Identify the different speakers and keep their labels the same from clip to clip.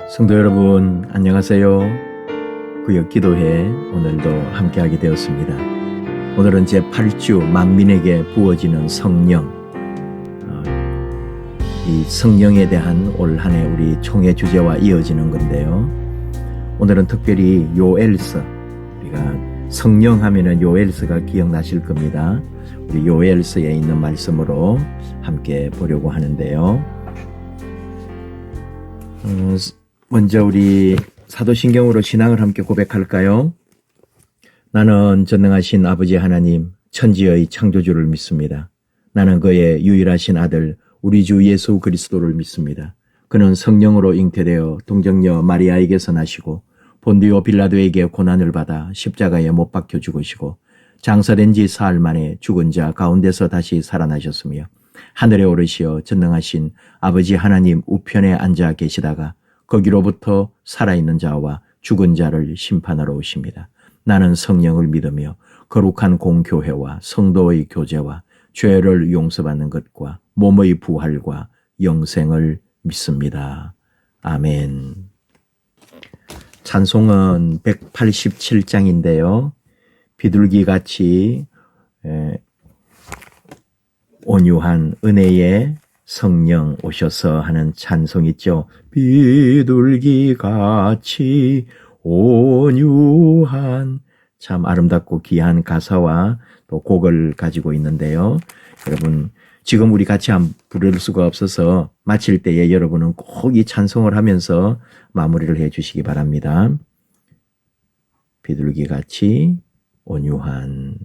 Speaker 1: 성도 여러분, 안녕하세요. 구역 기도회 오늘도 함께하게 되었습니다. 오늘은 제8주 만민에게 부어지는 성령, 이 성령에 대한 올 한 해 우리 총회 주제와 이어지는 건데요. 오늘은 특별히 요엘서, 우리가 성령 하면은 요엘서가 기억나실 겁니다. 우리 요엘서에 있는 말씀으로 함께 보려고 하는데요. 먼저 우리 사도신경으로 신앙을 함께 고백할까요? 나는 전능하신 아버지 하나님, 천지의 창조주를 믿습니다. 나는 그의 유일하신 아들, 우리 주 예수 그리스도를 믿습니다. 그는 성령으로 잉태되어 동정녀 마리아에게서 나시고 본디오 빌라도에게 고난을 받아 십자가에 못 박혀 죽으시고 장사된 지 사흘 만에 죽은 자 가운데서 다시 살아나셨으며 하늘에 오르시어 전능하신 아버지 하나님 우편에 앉아 계시다가 거기로부터 살아있는 자와 죽은 자를 심판하러 오십니다. 나는 성령을 믿으며 거룩한 공교회와 성도의 교제와 죄를 용서받는 것과 몸의 부활과 영생을 믿습니다. 아멘. 찬송은 187장인데요. 비둘기같이 온유한 은혜의 성령 오셔서 하는 찬송 있죠. 비둘기같이 온유한, 참 아름답고 귀한 가사와 또 곡을 가지고 있는데요. 여러분, 지금 우리 같이 부를 수가 없어서 마칠 때에 여러분은 꼭 이 찬송을 하면서 마무리를 해 주시기 바랍니다. 비둘기같이 온유한.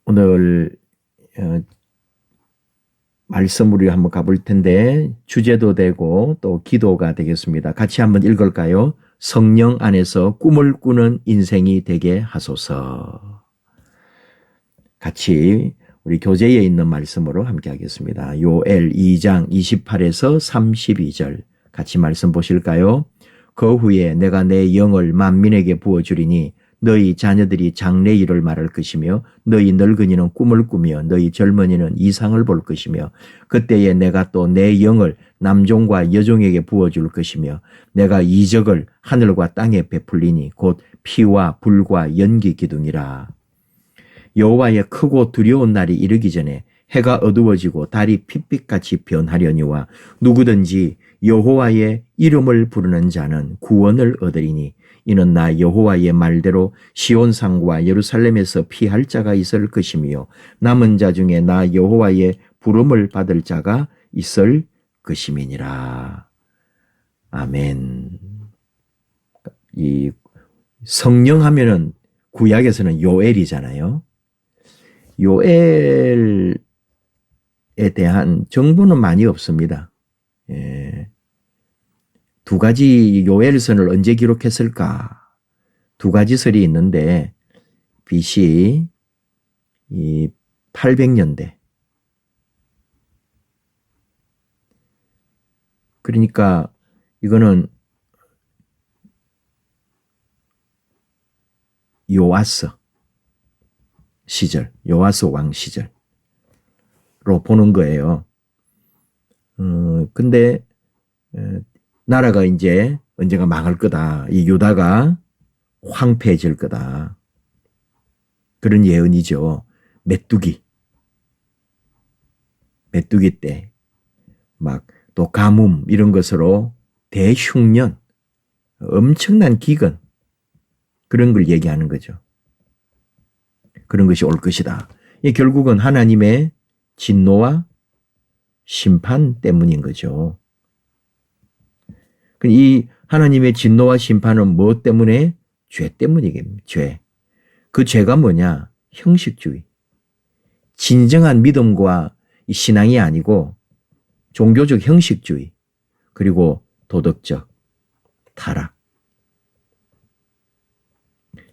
Speaker 1: 오늘 말씀으로 한번 가볼 텐데 주제도 되고 또 기도가 되겠습니다. 같이 한번 읽을까요? 성령 안에서 꿈을 꾸는 인생이 되게 하소서. 같이 우리 교재에 있는 말씀으로 함께 하겠습니다. 요엘 2장 28에서 32절 같이 말씀 보실까요? 그 후에 내가 내 영을 만민에게 부어주리니 너희 자녀들이 장래 일을 말할 것이며 너희 늙은이는 꿈을 꾸며 너희 젊은이는 이상을 볼 것이며 그때에 내가 또 내 영을 남종과 여종에게 부어줄 것이며 내가 이적을 하늘과 땅에 베풀리니 곧 피와 불과 연기 기둥이라. 여호와의 크고 두려운 날이 이르기 전에 해가 어두워지고 달이 핏빛같이 변하려니와 누구든지 여호와의 이름을 부르는 자는 구원을 얻으리니 이는 나 여호와의 말대로 시온산과 예루살렘에서 피할 자가 있을 것이며 남은 자 중에 나 여호와의 부름을 받을 자가 있을 것임이니라. 아멘. 이 성령 하면은 구약에서는 요엘이잖아요. 요엘에 대한 정보는 많이 없습니다. 두 가지 요엘선을 언제 기록했을까? 두 가지 설이 있는데 BC 800년대. 그러니까 이거는 요아스 시절, 요아스 왕 시절로 보는 거예요. 근데 나라가 이제 언젠가 망할 거다. 이 유다가 황폐해질 거다. 그런 예언이죠. 메뚜기 때 막 또 가뭄 이런 것으로 대흉년, 엄청난 기근 그런 걸 얘기하는 거죠. 그런 것이 올 것이다. 이 결국은 하나님의 진노와 심판 때문인 거죠. 이 하나님의 진노와 심판은 무엇 때문에? 죄 때문이겠습니다. 죄. 그 죄가 뭐냐? 형식주의. 진정한 믿음과 신앙이 아니고 종교적 형식주의, 그리고 도덕적 타락.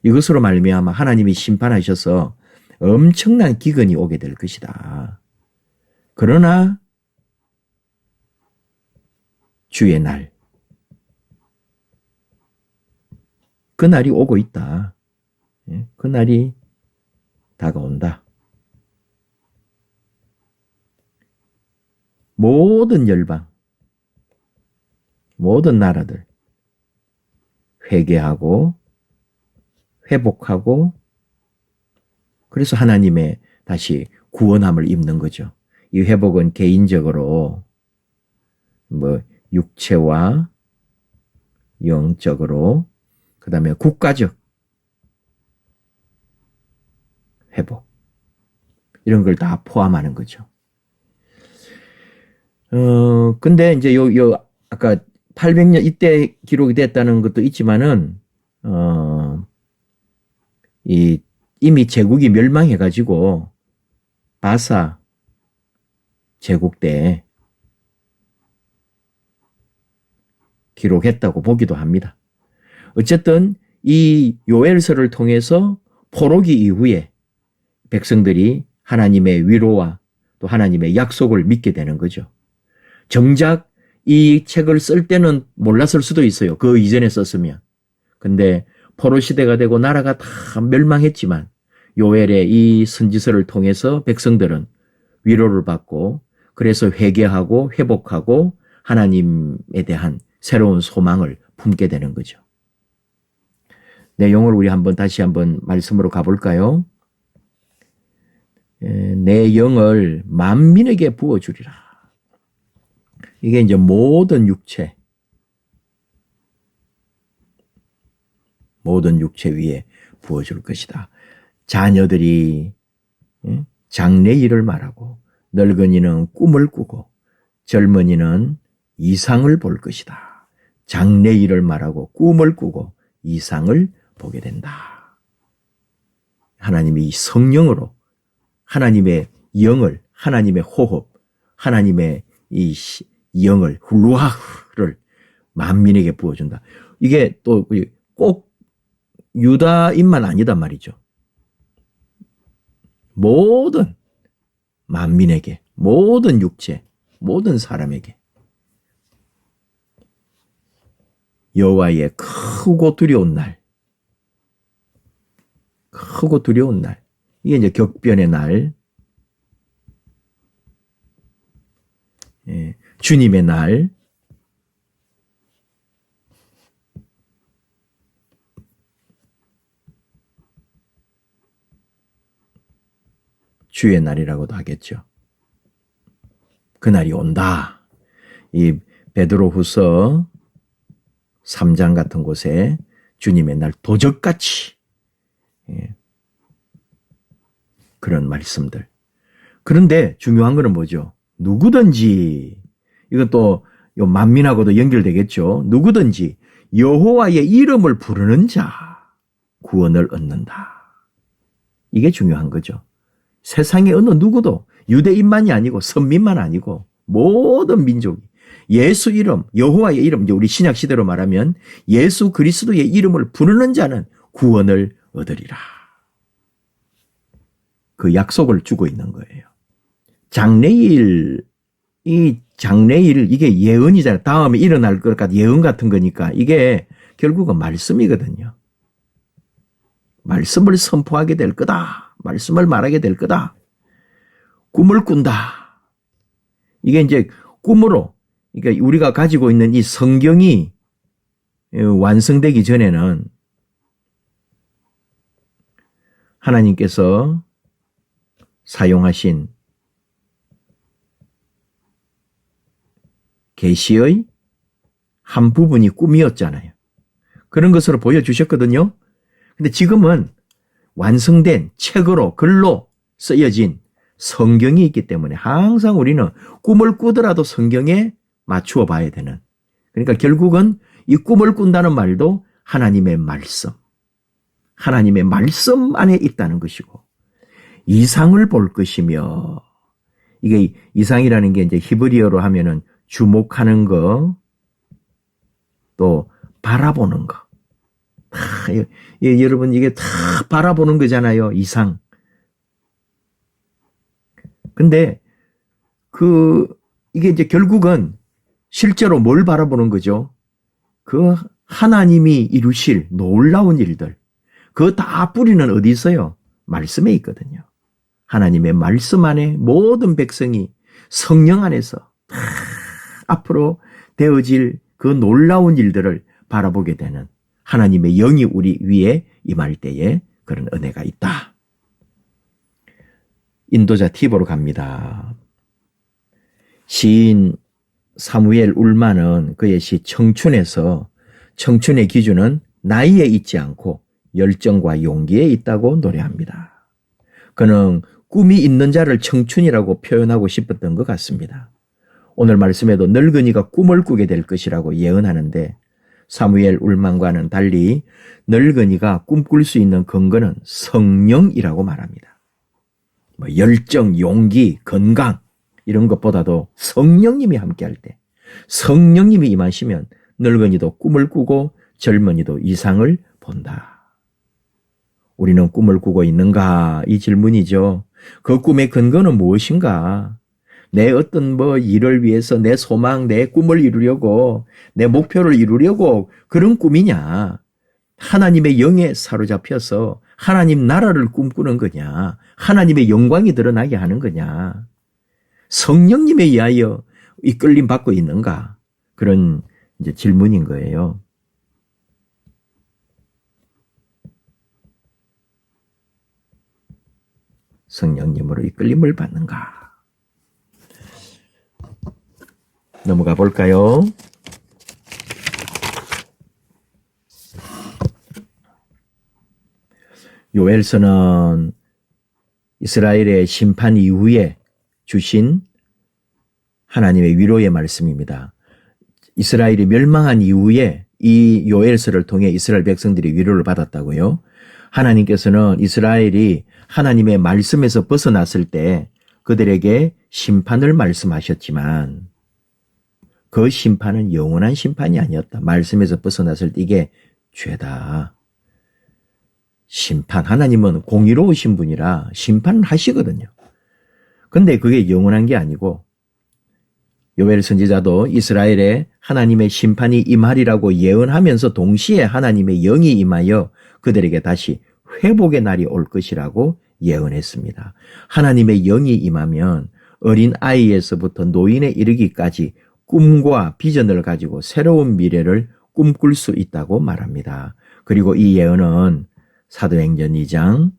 Speaker 1: 이것으로 말미암아 하나님이 심판하셔서 엄청난 기근이 오게 될 것이다. 그러나 주의 날, 그 날이 오고 있다. 그 날이 다가온다. 모든 열방, 모든 나라들 회개하고 회복하고 그래서 하나님의 다시 구원함을 입는 거죠. 이 회복은 개인적으로 육체와 영적으로 그다음에 국가적 회복 이런 걸 다 포함하는 거죠. 근데 이제 아까 800년 이때 기록이 됐다는 것도 있지만은 이미 제국이 멸망해가지고 바사 제국 때 기록했다고 보기도 합니다. 어쨌든 이 요엘서를 통해서 포로기 이후에 백성들이 하나님의 위로와 또 하나님의 약속을 믿게 되는 거죠. 정작 이 책을 쓸 때는 몰랐을 수도 있어요. 그 이전에 썼으면. 근데 포로 시대가 되고 나라가 다 멸망했지만 요엘의 이 선지서를 통해서 백성들은 위로를 받고 그래서 회개하고 회복하고 하나님에 대한 새로운 소망을 품게 되는 거죠. 내용을 우리 다시 한번 말씀으로 가볼까요? 내 영을 만민에게 부어주리라. 이게 이제 모든 육체 위에 부어줄 것이다. 자녀들이 장래 일을 말하고 늙은이는 꿈을 꾸고 젊은이는 이상을 볼 것이다. 장래 일을 말하고 꿈을 꾸고 이상을 보게 된다. 하나님이 성령으로 하나님의 영을 하나님의 호흡 하나님의 이 영을 루아흐를 만민에게 부어준다. 이게 또 꼭 유다인만 아니단 말이죠. 모든 만민에게 모든 육체 모든 사람에게 여호와의 크고 두려운 날 이게 이제 격변의 날 주님의 날 주의 날이라고도 하겠죠. 그날이 온다. 이 베드로후서 3장 같은 곳에 주님의 날 도적같이 그런 말씀들. 그런데 중요한 거는 뭐죠? 누구든지 이건 또 만민하고도 연결되겠죠. 누구든지 여호와의 이름을 부르는 자 구원을 얻는다. 이게 중요한 거죠. 세상의 어느 누구도 유대인만이 아니고 선민만 아니고 모든 민족이 예수 이름, 여호와의 이름, 이제 우리 신약 시대로 말하면 예수 그리스도의 이름을 부르는 자는 구원을 얻으리라. 그 약속을 주고 있는 거예요. 장래일 이게 예언이잖아요. 다음에 일어날 것 같은 예언 같은 거니까 이게 결국은 말씀이거든요. 말씀을 선포하게 될 거다. 말씀을 말하게 될 거다. 꿈을 꾼다. 이게 이제 꿈으로, 그러니까 우리가 가지고 있는 이 성경이 완성되기 전에는 하나님께서 사용하신 계시의 한 부분이 꿈이었잖아요. 그런 것으로 보여주셨거든요. 근데 지금은 완성된 책으로 글로 쓰여진 성경이 있기 때문에 항상 우리는 꿈을 꾸더라도 성경에 맞추어 봐야 되는. 그러니까 결국은 이 꿈을 꾼다는 말도 하나님의 말씀 안에 있다는 것이고 이상을 볼 것이며 이게 이상이라는 게 이제 히브리어로 하면은 주목하는 거 또 바라보는 거. 여러분 이게 다 바라보는 거잖아요. 이상. 근데 이게 이제 결국은 실제로 뭘 바라보는 거죠? 그 하나님이 이루실 놀라운 일들. 그거 다 뿌리는 어디 있어요? 말씀에 있거든요. 하나님의 말씀 안에 모든 백성이 성령 안에서 앞으로 되어질 그 놀라운 일들을 바라보게 되는 하나님의 영이 우리 위에 임할 때에 그런 은혜가 있다. 인도자 팁으로 갑니다. 시인 사무엘 울만은 그의 시 청춘에서 청춘의 기준은 나이에 있지 않고 열정과 용기에 있다고 노래합니다. 그는 꿈이 있는 자를 청춘이라고 표현하고 싶었던 것 같습니다. 오늘 말씀에도 늙은이가 꿈을 꾸게 될 것이라고 예언하는데 사무엘 울만과는 달리 늙은이가 꿈꿀 수 있는 근거는 성령이라고 말합니다. 열정, 용기, 건강 이런 것보다도 성령님이 함께할 때 성령님이 임하시면 늙은이도 꿈을 꾸고 젊은이도 이상을 본다. 우리는 꿈을 꾸고 있는가? 이 질문이죠. 그 꿈의 근거는 무엇인가? 내 어떤 일을 위해서 내 소망, 내 꿈을 이루려고 내 목표를 이루려고 그런 꿈이냐? 하나님의 영에 사로잡혀서 하나님 나라를 꿈꾸는 거냐? 하나님의 영광이 드러나게 하는 거냐? 성령님에 의하여 이끌림 받고 있는가? 그런 이제 질문인 거예요. 성령님으로 이끌림을 받는가? 넘어가 볼까요? 요엘서는 이스라엘의 심판 이후에 주신 하나님의 위로의 말씀입니다. 이스라엘이 멸망한 이후에 이 요엘서를 통해 이스라엘 백성들이 위로를 받았다고요. 하나님께서는 이스라엘이 하나님의 말씀에서 벗어났을 때 그들에게 심판을 말씀하셨지만 그 심판은 영원한 심판이 아니었다. 말씀에서 벗어났을 때 이게 죄다. 심판, 하나님은 공의로우신 분이라 심판을 하시거든요. 근데 그게 영원한 게 아니고 요엘 선지자도 이스라엘에 하나님의 심판이 임하리라고 예언하면서 동시에 하나님의 영이 임하여 그들에게 다시 회복의 날이 올 것이라고 예언했습니다. 하나님의 영이 임하면 어린 아이에서부터 노인에 이르기까지 꿈과 비전을 가지고 새로운 미래를 꿈꿀 수 있다고 말합니다. 그리고 이 예언은 사도행전 2장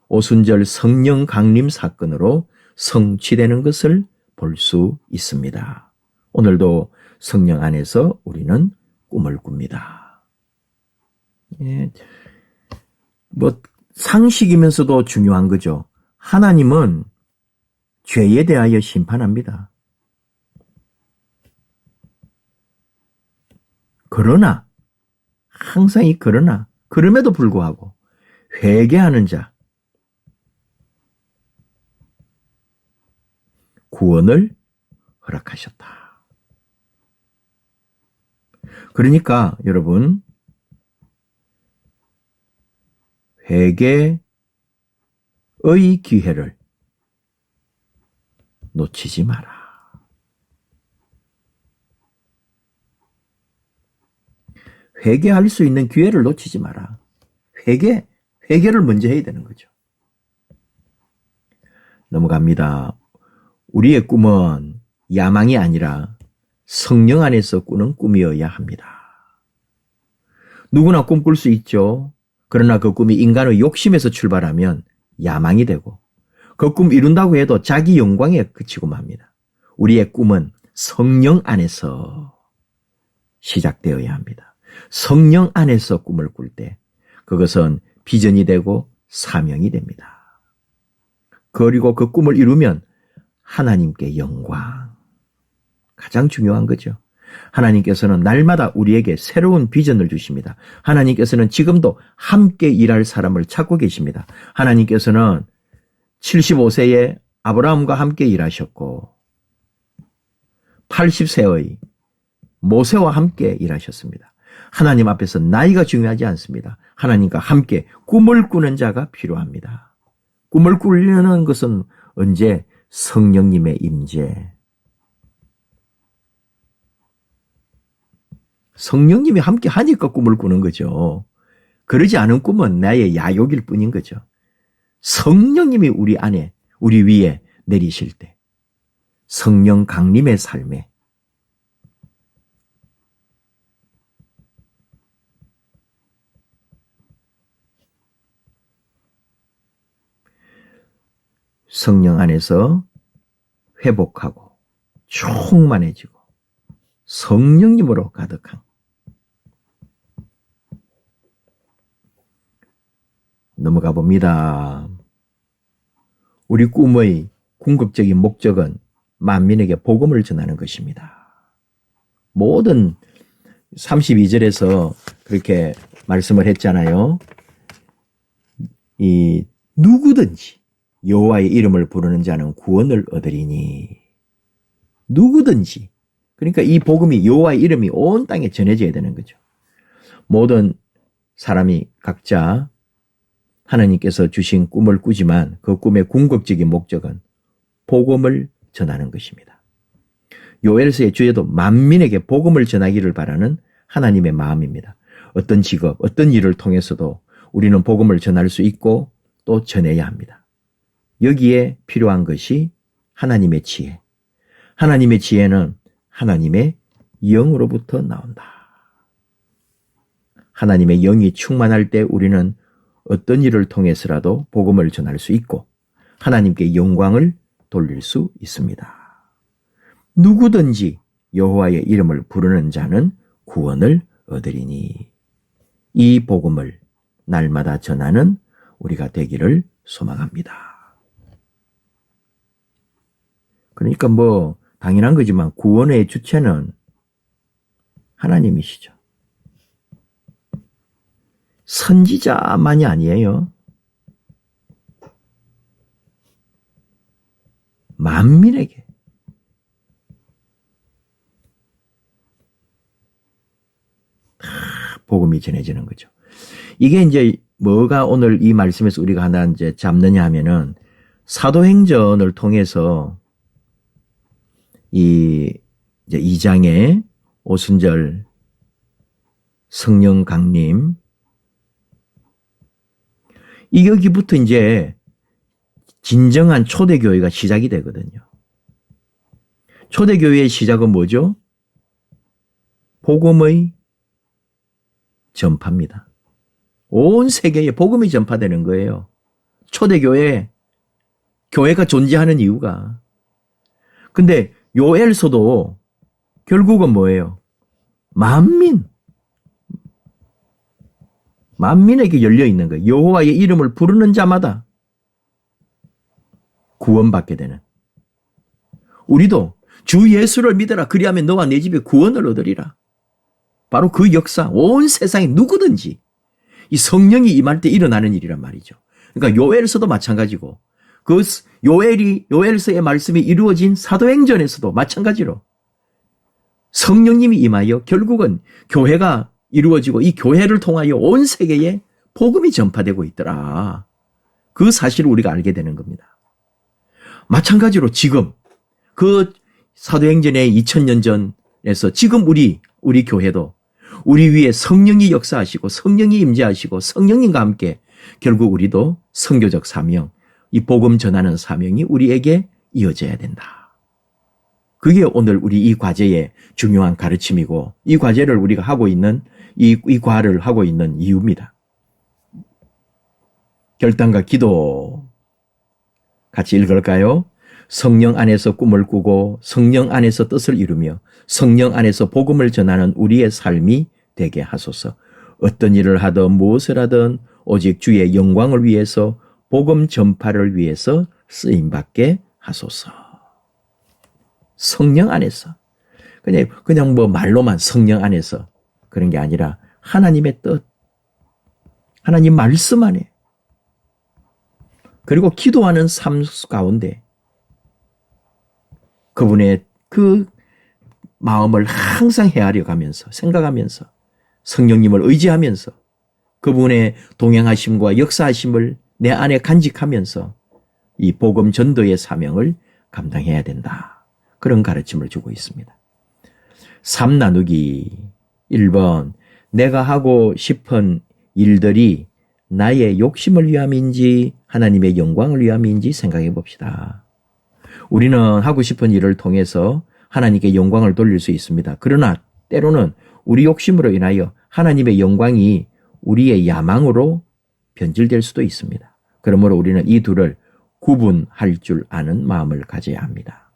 Speaker 1: 오순절 성령 강림 사건으로 성취되는 것을 볼 수 있습니다. 오늘도 성령 안에서 우리는 꿈을 꿉니다. 예. 상식이면서도 중요한 거죠. 하나님은 죄에 대하여 심판합니다. 그러나 항상 그럼에도 불구하고 회개하는 자 구원을 허락하셨다. 그러니까 여러분 회개의 기회를 놓치지 마라. 회개할 수 있는 기회를 놓치지 마라. 회개를 먼저 해야 되는 거죠. 넘어갑니다. 우리의 꿈은 야망이 아니라 성령 안에서 꾸는 꿈이어야 합니다. 누구나 꿈꿀 수 있죠. 그러나 그 꿈이 인간의 욕심에서 출발하면 야망이 되고 그 꿈 이룬다고 해도 자기 영광에 그치고 맙니다. 우리의 꿈은 성령 안에서 시작되어야 합니다. 성령 안에서 꿈을 꿀 때 그것은 비전이 되고 사명이 됩니다. 그리고 그 꿈을 이루면 하나님께 영광, 가장 중요한 거죠. 하나님께서는 날마다 우리에게 새로운 비전을 주십니다. 하나님께서는 지금도 함께 일할 사람을 찾고 계십니다. 하나님께서는 75세의 아브라함과 함께 일하셨고 80세의 모세와 함께 일하셨습니다. 하나님 앞에서 나이가 중요하지 않습니다. 하나님과 함께 꿈을 꾸는 자가 필요합니다. 꿈을 꾸려는 것은 언제? 성령님의 임재. 성령님이 함께 하니까 꿈을 꾸는 거죠. 그러지 않은 꿈은 나의 야욕일 뿐인 거죠. 성령님이 우리 안에, 우리 위에 내리실 때 성령 강림의 삶에 성령 안에서 회복하고 충만해지고 성령님으로 가득한 넘어가 봅니다. 우리 꿈의 궁극적인 목적은 만민에게 복음을 전하는 것입니다. 모든 32절에서 그렇게 말씀을 했잖아요. 이 누구든지 여호와의 이름을 부르는 자는 구원을 얻으리니. 누구든지. 그러니까 이 복음이 여호와의 이름이 온 땅에 전해져야 되는 거죠. 모든 사람이 각자 하나님께서 주신 꿈을 꾸지만 그 꿈의 궁극적인 목적은 복음을 전하는 것입니다. 요엘서의 주제도 만민에게 복음을 전하기를 바라는 하나님의 마음입니다. 어떤 직업, 어떤 일을 통해서도 우리는 복음을 전할 수 있고 또 전해야 합니다. 여기에 필요한 것이 하나님의 지혜. 하나님의 지혜는 하나님의 영으로부터 나온다. 하나님의 영이 충만할 때 우리는 어떤 일을 통해서라도 복음을 전할 수 있고 하나님께 영광을 돌릴 수 있습니다. 누구든지 여호와의 이름을 부르는 자는 구원을 얻으리니. 이 복음을 날마다 전하는 우리가 되기를 소망합니다. 그러니까 뭐 당연한 거지만 구원의 주체는 하나님이시죠. 선지자만이 아니에요. 만민에게 다 복음이 전해지는 거죠. 이게 이제 뭐가 오늘 이 말씀에서 우리가 하나 이제 잡느냐 하면은 사도행전을 통해서 이제 2장에 오순절 성령 강림 이 여기부터 이제 진정한 초대교회가 시작이 되거든요. 초대교회의 시작은 뭐죠? 복음의 전파입니다. 온 세계에 복음이 전파되는 거예요. 초대교회, 교회가 존재하는 이유가. 근데 요엘서도 결국은 뭐예요? 만민에게 열려 있는 거예요. 여호와의 이름을 부르는 자마다 구원받게 되는. 우리도 주 예수를 믿어라. 그리하면 너와 내 집에 구원을 얻으리라. 바로 그 역사, 온 세상에 누구든지 이 성령이 임할 때 일어나는 일이란 말이죠. 그러니까 요엘서도 마찬가지고 그 요엘서의 말씀이 이루어진 사도행전에서도 마찬가지로 성령님이 임하여 결국은 교회가 이루어지고 이 교회를 통하여 온 세계에 복음이 전파되고 있더라. 그 사실을 우리가 알게 되는 겁니다. 마찬가지로 지금 그 사도행전의 2000년 전에서 지금 우리 교회도 우리 위에 성령이 역사하시고 성령이 임재하시고 성령님과 함께 결국 우리도 선교적 사명, 이 복음 전하는 사명이 우리에게 이어져야 된다. 그게 오늘 우리 이 과제의 중요한 가르침이고 이 과제를 우리가 하고 있는 이 과를 하고 있는 이유입니다. 결단과 기도 같이 읽을까요? 성령 안에서 꿈을 꾸고 성령 안에서 뜻을 이루며 성령 안에서 복음을 전하는 우리의 삶이 되게 하소서. 어떤 일을 하든 무엇을 하든 오직 주의 영광을 위해서 복음 전파를 위해서 쓰임받게 하소서. 성령 안에서. 그냥 뭐 말로만 성령 안에서 그런 게 아니라 하나님의 뜻, 하나님 말씀 안에 그리고 기도하는 삶 가운데 그분의 그 마음을 항상 헤아려 가면서 생각하면서 성령님을 의지하면서 그분의 동행하심과 역사하심을 내 안에 간직하면서 이 복음 전도의 사명을 감당해야 된다. 그런 가르침을 주고 있습니다. 삶 나누기 1번 내가 하고 싶은 일들이 나의 욕심을 위함인지 하나님의 영광을 위함인지 생각해 봅시다. 우리는 하고 싶은 일을 통해서 하나님께 영광을 돌릴 수 있습니다. 그러나 때로는 우리 욕심으로 인하여 하나님의 영광이 우리의 야망으로 변질될 수도 있습니다. 그러므로 우리는 이 둘을 구분할 줄 아는 마음을 가져야 합니다.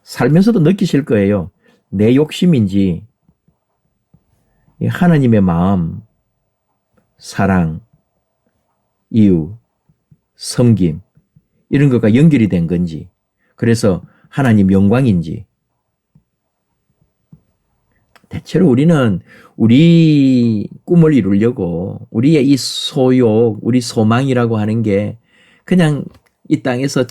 Speaker 1: 살면서도 느끼실 거예요. 내 욕심인지 하나님의 마음, 사랑, 이유, 섬김 이런 것과 연결이 된 건지, 그래서 하나님 영광인지. 대체로 우리는 우리 꿈을 이루려고 우리의 이 소욕, 우리 소망이라고 하는 게 그냥 이 땅에서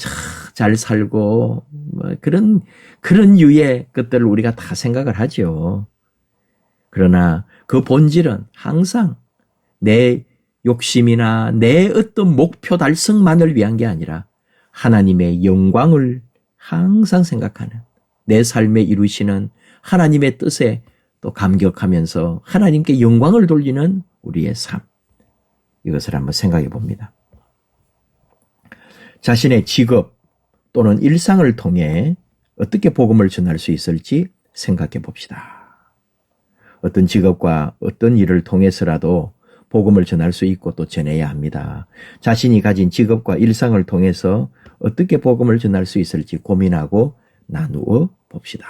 Speaker 1: 잘 살고 뭐 그런 유의 것들을 우리가 다 생각을 하죠. 그러나 그 본질은 항상 내 욕심이나 내 어떤 목표 달성만을 위한 게 아니라 하나님의 영광을 항상 생각하는, 내 삶에 이루시는 하나님의 뜻에 또 감격하면서 하나님께 영광을 돌리는 우리의 삶, 이것을 한번 생각해 봅니다. 자신의 직업 또는 일상을 통해 어떻게 복음을 전할 수 있을지 생각해 봅시다. 어떤 직업과 어떤 일을 통해서라도 복음을 전할 수 있고 또 전해야 합니다. 자신이 가진 직업과 일상을 통해서 어떻게 복음을 전할 수 있을지 고민하고 나누어 봅시다.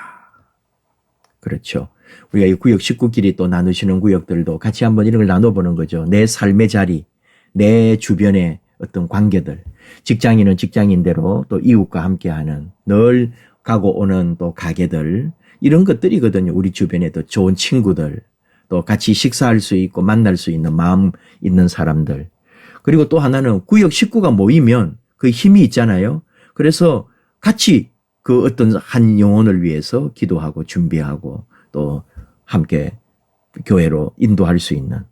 Speaker 1: 그렇죠. 우리가 이 구역 19끼리 또 나누시는 구역들도 같이 한번 이런 걸 나눠보는 거죠. 내 삶의 자리, 내 주변의 어떤 관계들, 직장인은 직장인대로 또 이웃과 함께하는 늘 가고 오는 또 가게들, 이런 것들이거든요. 우리 주변에도 좋은 친구들, 또 같이 식사할 수 있고 만날 수 있는 마음 있는 사람들. 그리고 또 하나는 구역 식구가 모이면 그 힘이 있잖아요. 그래서 같이 그 어떤 한 영혼을 위해서 기도하고 준비하고 또 함께 교회로 인도할 수 있는.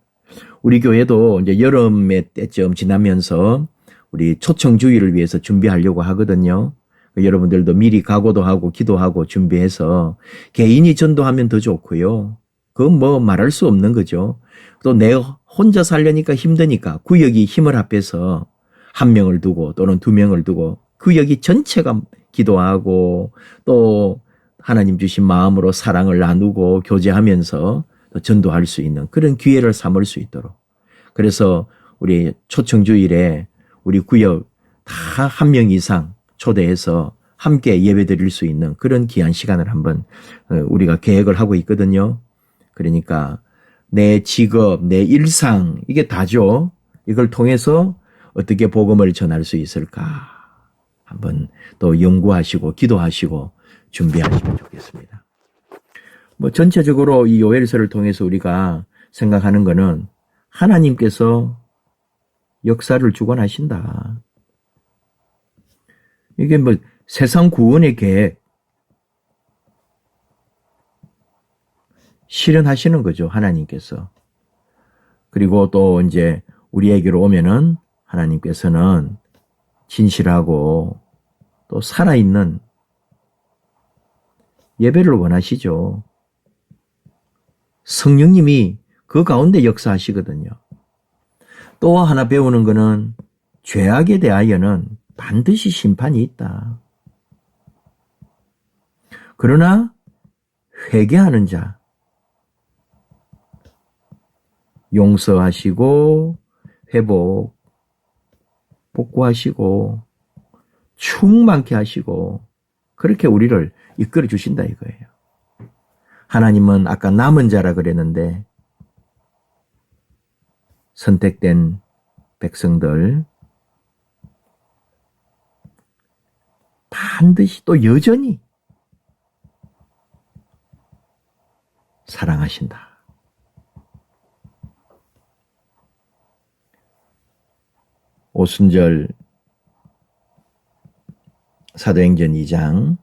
Speaker 1: 우리 교회도 이제 여름의 때쯤 지나면서 우리 초청주의를 위해서 준비하려고 하거든요. 여러분들도 미리 각오도 하고 기도하고 준비해서 개인이 전도하면 더 좋고요. 그건 뭐 말할 수 없는 거죠. 또 내 혼자 살려니까 힘드니까 구역이 힘을 합해서 한 명을 두고 또는 두 명을 두고 구역이 전체가 기도하고 또 하나님 주신 마음으로 사랑을 나누고 교제하면서 전도할 수 있는 그런 기회를 삼을 수 있도록. 그래서 우리 초청주일에 우리 구역 다 한 명 이상 초대해서 함께 예배 드릴 수 있는 그런 귀한 시간을 한번 우리가 계획을 하고 있거든요. 그러니까 내 직업, 내 일상 이게 다죠. 이걸 통해서 어떻게 복음을 전할 수 있을까 한번 또 연구하시고 기도하시고 준비하시면 좋겠습니다. 뭐 전체적으로 이 요엘서를 통해서 우리가 생각하는 거는 하나님께서 역사를 주관하신다. 이게 뭐 세상 구원의 계획 실현하시는 거죠, 하나님께서. 그리고 또 이제 우리에게로 오면은 하나님께서는 진실하고 또 살아있는 예배를 원하시죠. 성령님이 그 가운데 역사하시거든요. 또 하나 배우는 거는 죄악에 대하여는 반드시 심판이 있다. 그러나 회개하는 자, 용서하시고 회복, 복구하시고 충만케 하시고 그렇게 우리를 이끌어 주신다 이거예요. 하나님은 아까 남은 자라 그랬는데 선택된 백성들 반드시 또 여전히 사랑하신다. 오순절 사도행전 2장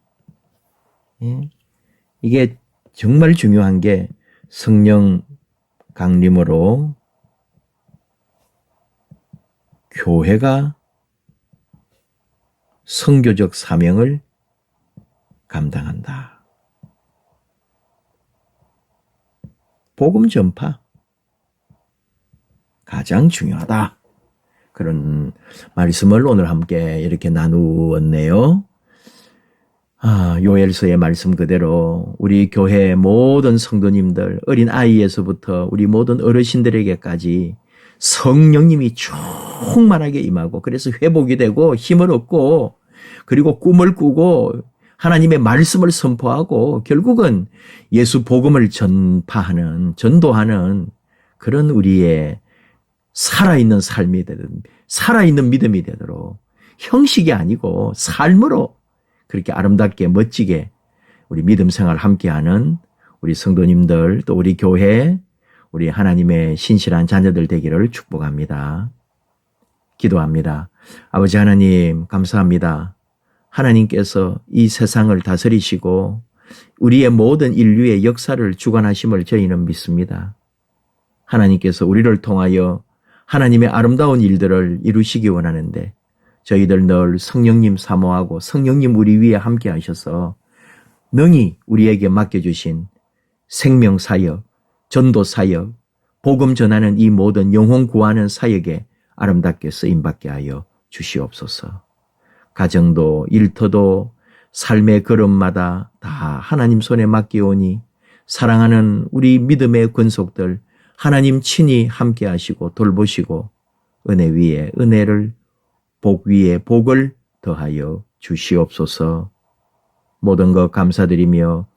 Speaker 1: 이게 정말 중요한 게 성령 강림으로 교회가 선교적 사명을 감당한다. 복음 전파 가장 중요하다. 그런 말씀을 오늘 함께 이렇게 나누었네요. 요엘서의 말씀 그대로 우리 교회 모든 성도님들, 어린 아이에서부터 우리 모든 어르신들에게까지 성령님이 충만하게 임하고 그래서 회복이 되고 힘을 얻고 그리고 꿈을 꾸고 하나님의 말씀을 선포하고 결국은 예수 복음을 전도하는 그런 우리의 살아있는 삶이 되든 살아있는 믿음이 되도록 형식이 아니고 삶으로 그렇게 아름답게 멋지게 우리 믿음 생활 함께하는 우리 성도님들 또 우리 교회 우리 하나님의 신실한 자녀들 되기를 축복합니다. 기도합니다. 아버지 하나님 감사합니다. 하나님께서 이 세상을 다스리시고 우리의 모든 인류의 역사를 주관하심을 저희는 믿습니다. 하나님께서 우리를 통하여 하나님의 아름다운 일들을 이루시기 원하는데 저희들 늘 성령님 사모하고 성령님 우리 위에 함께 하셔서 능히 우리에게 맡겨주신 생명사역, 전도사역, 복음 전하는 이 모든 영혼 구하는 사역에 아름답게 쓰임받게 하여 주시옵소서. 가정도 일터도 삶의 걸음마다 다 하나님 손에 맡기오니 사랑하는 우리 믿음의 권속들 하나님 친히 함께 하시고 돌보시고 은혜 위에 은혜를 복 위에 복을 더하여 주시옵소서. 모든 것 감사드리며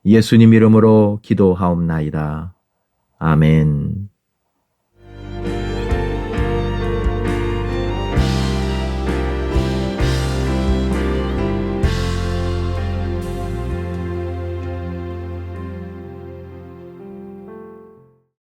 Speaker 1: 예수님 이름으로 기도하옵나이다. 아멘.